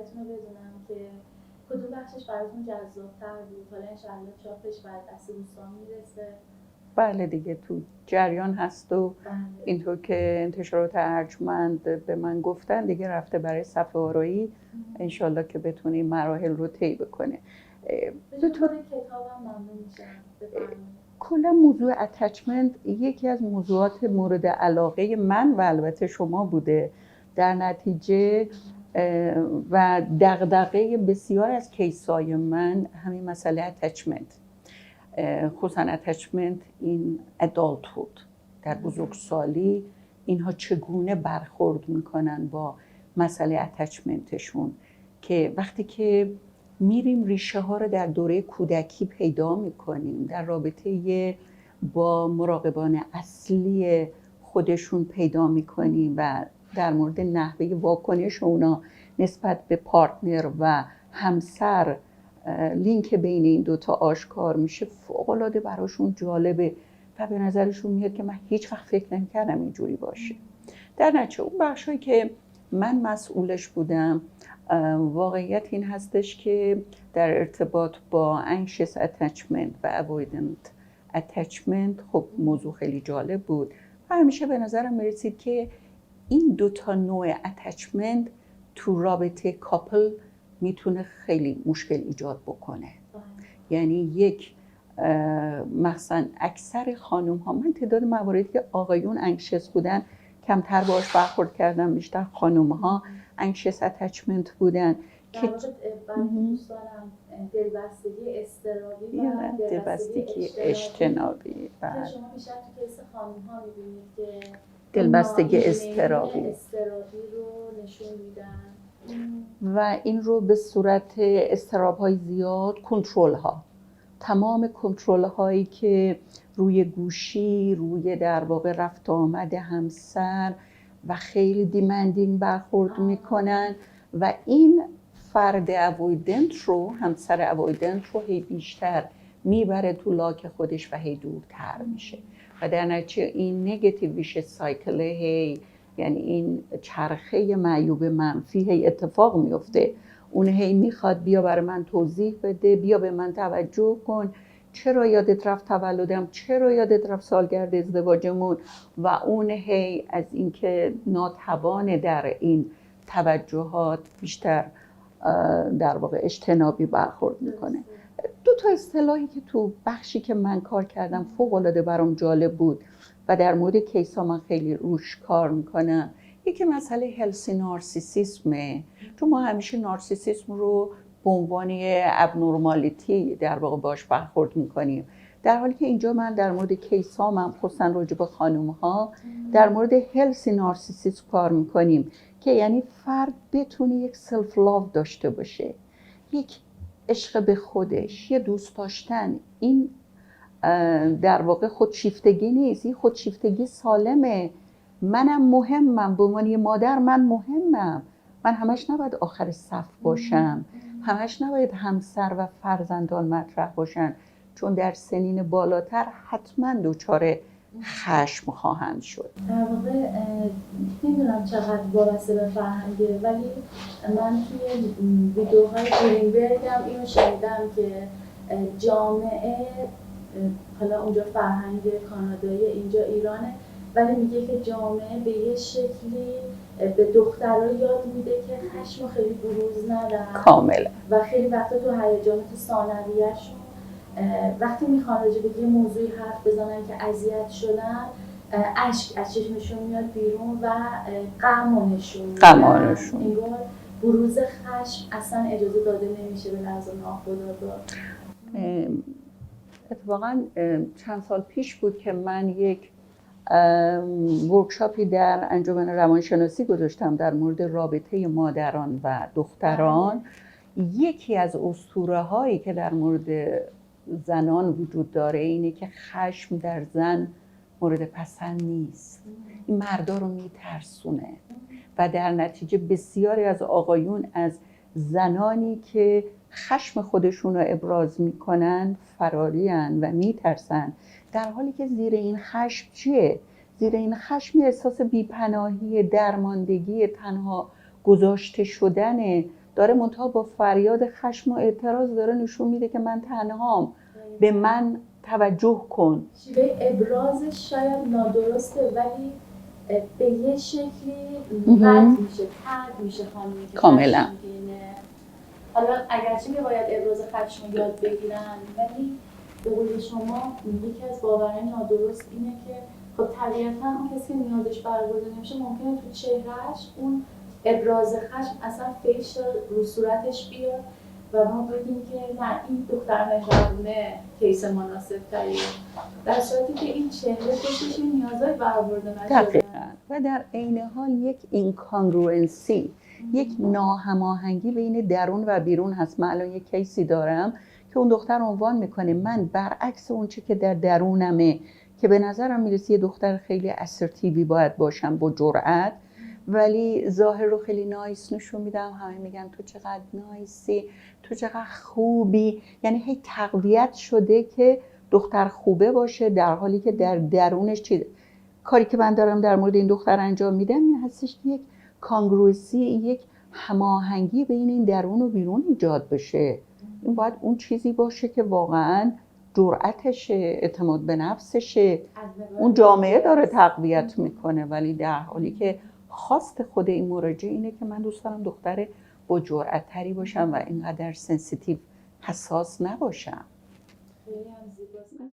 نظرتون رو بدونم که کدوم بخشش براتون جذاب‌تر بود. حالا انشالله چاپش بر دست دوستان میرسه. بله دیگه تو جریان هست و اینطور که انتشارات ارجمند به من گفتن دیگه رفته برای صفحه آرایی، انشالله که بتونیم مراحل رو طی بکنه. به طور کتابم ممنون میشم. کلا موضوع اتچمنت یکی از موضوعات مورد علاقه من و البته شما بوده. در نتیجه و دغدغه بسیار از کیسای من همین مسئله اتچمنت، خصوصا اتچمنت این ادالتهود، در بزرگسالی اینها چگونه برخورد میکنن با مسئله اتچمنتشون، که وقتی که میریم ریشه ها رو در دوره کودکی پیدا میکنیم، در رابطه با مراقبان اصلی خودشون پیدا میکنیم و در مورد نحوه واکنش اونا نسبت به پارتنر و همسر لینک بین این دوتا آشکار میشه، فوق‌العاده براشون جالبه و به نظرشون میاد که من هیچ وقت فکر نمی‌کردم اینجوری باشه. در نتیجه اون بخشایی که من مسئولش بودم، واقعیت این هستش که در ارتباط با anxious attachment و avoidant attachment خب موضوع خیلی جالب بود و همیشه به نظرم میرسید که این دوتا نوع attachment تو رابطه کاپل میتونه خیلی مشکل ایجاد بکنه. یعنی یک مثلا اکثر خانم ها، من تعداد مواردی که آقایون انکشس بودن کمتر باش برخورد کردم، بیشتر خانم ها انکشس اتچمنت بودن که دوستانم دلبستگی اضطرابی و دلبستگی اجتنابی که شما بیشتر تو کیس خانم ها میبینید که دلبستگی اضطرابی رو نشون میدن و این رو به صورت اضطراب های زیاد، کنترل ها، تمام کنترل هایی که روی گوشی، روی در واقع رفت آمد همسر و خیلی دیمندینگ برخورد میکنن و این فرد اوایدنت رو، همسر اوایدنت رو هی بیشتر میبره تو لاک خودش و هی دورتر میشه و در نتیجه این نگاتیو ویش سایکل هی، یعنی این چرخه معیوب منفی هی اتفاق میفته. اون هی میخواد بیا برای من توضیح بده، بیا به من توجه کن، چرا یادت رفت تولدم، چرا یادت رفت سالگرد ازدواجمون، و اون هی از اینکه ناتوان در این توجهات بیشتر در واقع اجتنابی برخورد میکنه. دو تا اصطلاحی که تو بخشی که من کار کردم فوق‌العاده برام جالب بود و در مورد کیسا من خیلی روش کار میکنم، یکی مسئله هلسی نارسیسیسمه، چون ما همیشه نارسیسیسم رو به عنوان ابنورمالیتی در واقع باش برخورد میکنیم، در حالی که اینجا من در مورد کیسا من خصوصا راجع به خانم ها در مورد هلسی نارسیسیسم کار میکنیم که یعنی فرد بتونه یک سلف لاو داشته باشه، یک عشق به خودش، یه دوست داشتن. این در واقع خودشیفتگی نیست، این خودشیفتگی سالمه. منم مهمم، به عنوان یه مادر من مهمم، من همش نباید آخر صف باشم، همش نباید همسر و فرزندان مطرح باشن، چون در سنین بالاتر حتما دچار خشم خواهند شد. در واقع نمیدونم چقدر وابسته به فرهنگه، ولی من توی ویدیوهای گرینبرگ هم اینو شنیدم که جامعه، حالا اونجا فرهنگ کانادایی، اینجا ایرانه، ولی میگه که جامعه به یه شکلی به دخترها یاد میده که خشم خیلی بروز ندن کاملا و خیلی وقتا تو هیجانات ثانویه‌شون وقتی میخوان راجع به یه موضوعی حرف بزنن که اذیت شدن، اشک از چشمشون میاد بیرون و غم نشون میدن. انگار بروز خشم اصلا اجازه داده نمیشه به لحاظ ناخودآگاه. اتفاقا چند سال پیش بود که من یک ورکشاپی در انجمن روانشناسی گذاشتم در مورد رابطه مادران و دختران. یکی از اسطوره هایی که در مورد زنان وجود داره اینه که خشم در زن مورد پسند نیست، این مردا رو میترسونه و در نتیجه بسیاری از آقایون از زنانی که خشم خودشون رو ابراز میکنن فرارین و میترسن، در حالی که زیر این خشم چیه؟ زیر این خشم احساس بیپناهی، درماندگی، تنها گذاشته شدن داره منتها با فریاد خشم و اعتراض داره نشون میده که من تنهام، به من توجه کن. شیوه ابرازش شاید نادرسته ولی به یه شکلی رد میشه، ترد میشه خانمی که کاملا. خشمگینه. حالا اگرچه میباید ابراز خشم رو یاد بگیرن، ولی به قول شما یکی از باورهای نادرست اینه که خب طبیعتا اون کسی که نیازش برآورده نمیشه ممکنه تو چهرهش اون ابراز خشم اصلا فیشل رو صورتش بیاد و ما بگیم که نه این دختر مهربونه کیس مناسب تریه، در صورتی که این چهره پشتش نیازهای برآورده نشده. دقیقاً. و در عین حال یک اینکانگروئنسی، یک ناهماهنگی بین درون و بیرون هست. من الان یک کیسی دارم که اون دختر عنوان میکنه من برعکس اون چی که در درونمه که به نظرم میرسه یه دختر خیلی اسرتیوی باید باشم با جرأت، ولی ظاهر رو خیلی نایس نشون میدم، همه میگن تو چقدر نایسی، تو چقدر خوبی، یعنی هی تقویت شده که دختر خوبه باشه، در حالی که در درونش چیه. کاری که من دارم در مورد این دختر انجام میدم این هستش که یک کانگروسی، یک هماهنگی بین این درون و بیرون ایجاد بشه. این باید اون چیزی باشه که واقعاً جرأتشه، اعتماد به نفسشه، اون جامعه داره تقویت میکنه، ولی در حالی که خواست خود این مراجع اینه که من دوست دارم دختر با جرأت‌تری باشم و اینقدر سنسیتیو، حساس نباشم. خیلی هم زیباست.